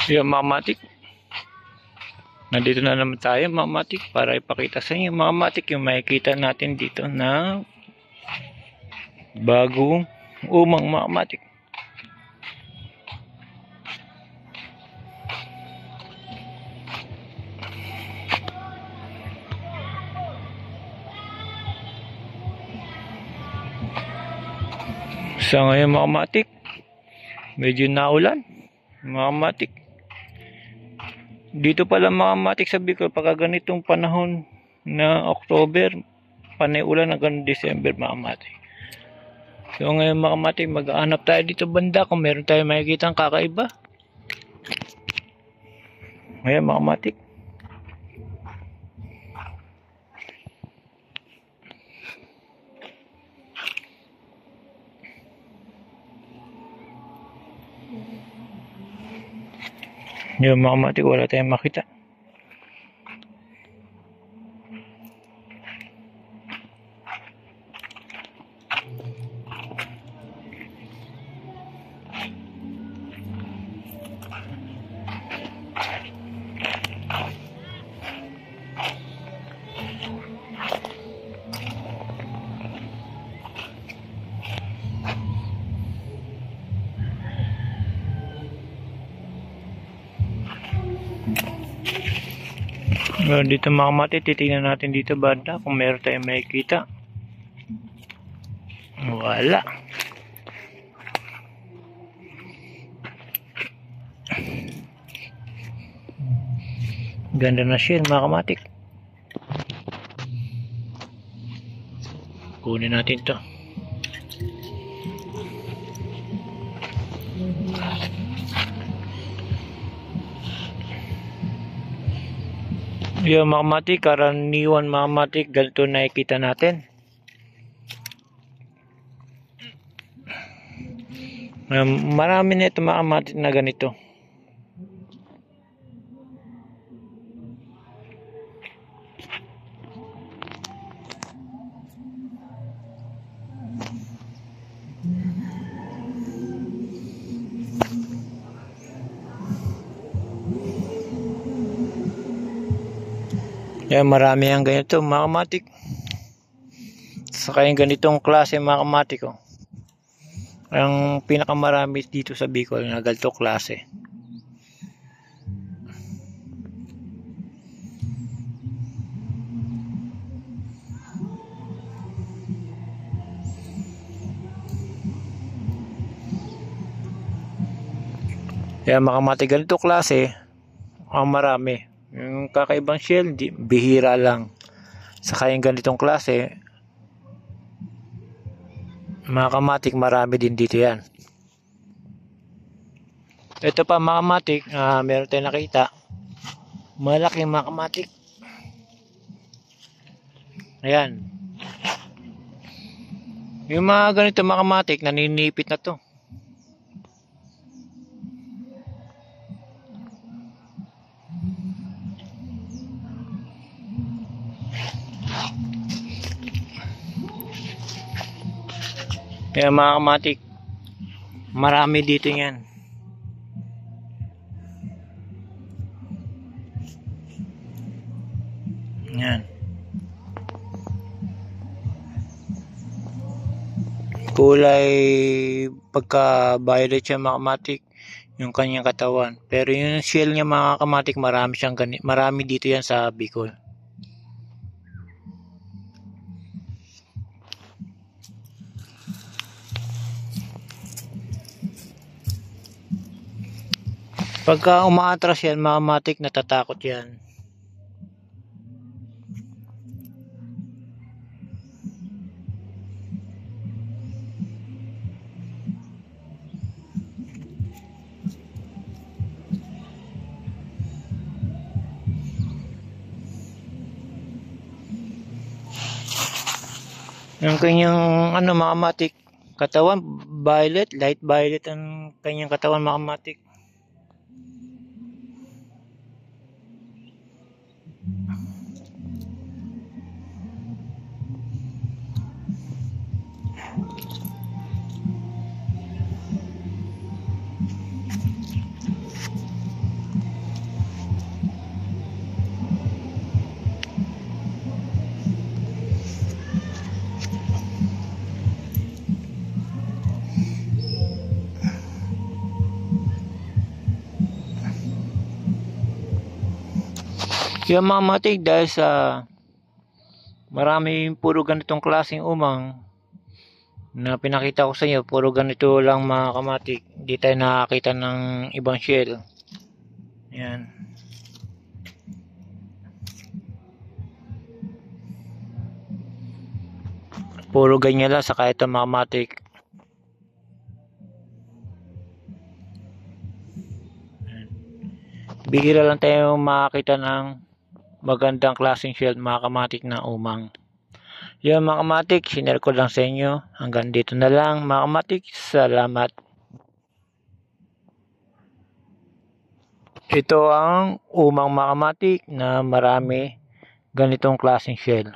Yung mga matik, nandito na naman tayo mga matik para ipakita sa inyo mga matik yung makikita natin dito na bagong umang mga matik. Sa ngayon mga matik, medyo naulan mga matik. Dito pala mga matik sa Bicol, pagka ganitong panahon na October, panay ulan hanggang December mga matik. So ngayon mga matik, mag-aanap tayo dito banda kung meron tayo makikita ang kakaiba. Ngayon mga matik, yung mga matik, wala tayong makita. Dito mga matik, titingnan natin dito banda kung meron tayong makikita. Wala. Ganda na siya mga kamatik. Kunin natin to. Yung mga kamatik, karaniwan mga kamatik, ganito nakikita natin. Marami na ito mga kamatik na ganito. Yan, marami ang ganito mga kamatik. Saka yung ganitong klase mga kamatik, oh. Ang pinakamarami dito sa Bicol na ganito klase. Yan mga kamatik, ganito klase ang marami. Yung kakaibang shell, bihira lang. Saka yung ganitong klase, mga kamatik, marami din dito yan. Ito pa mga kamatik, meron tayong nakita. Malaking mga kamatik. Ayan. Yung mga ganito mga kamatik, naninipit na to. Kaya mga kamatik, marami dito yan. Yan. Kulay pagka violet siya mga kamatik, yung kanyang katawan. Pero yung shell niya mga kamatik, marami siyang marami dito yan sa Bicol. Pagka umaatras yan mga kamatik, natatakot yan. Yung kanyang mga kamatik, katawan violet, light violet ang kanyang katawan mga kamatik. Kaya mga kamatik, dahil sa marami puro ganitong klaseng umang na pinakita ko sa inyo, puro ganito lang mga kamatik, hindi tayo nakakita ng ibang shell. Yan. Puro ganyan lang, saka ito mga kamatik. Bihira lang tayo makakita ng magandang klaseng shell mga kamatik na umang. Yan mga kamatik, sinare ko lang sa inyo. Hanggang dito na lang mga kamatik. Salamat. Ito ang umang mga kamatik na marami ganitong klaseng shell.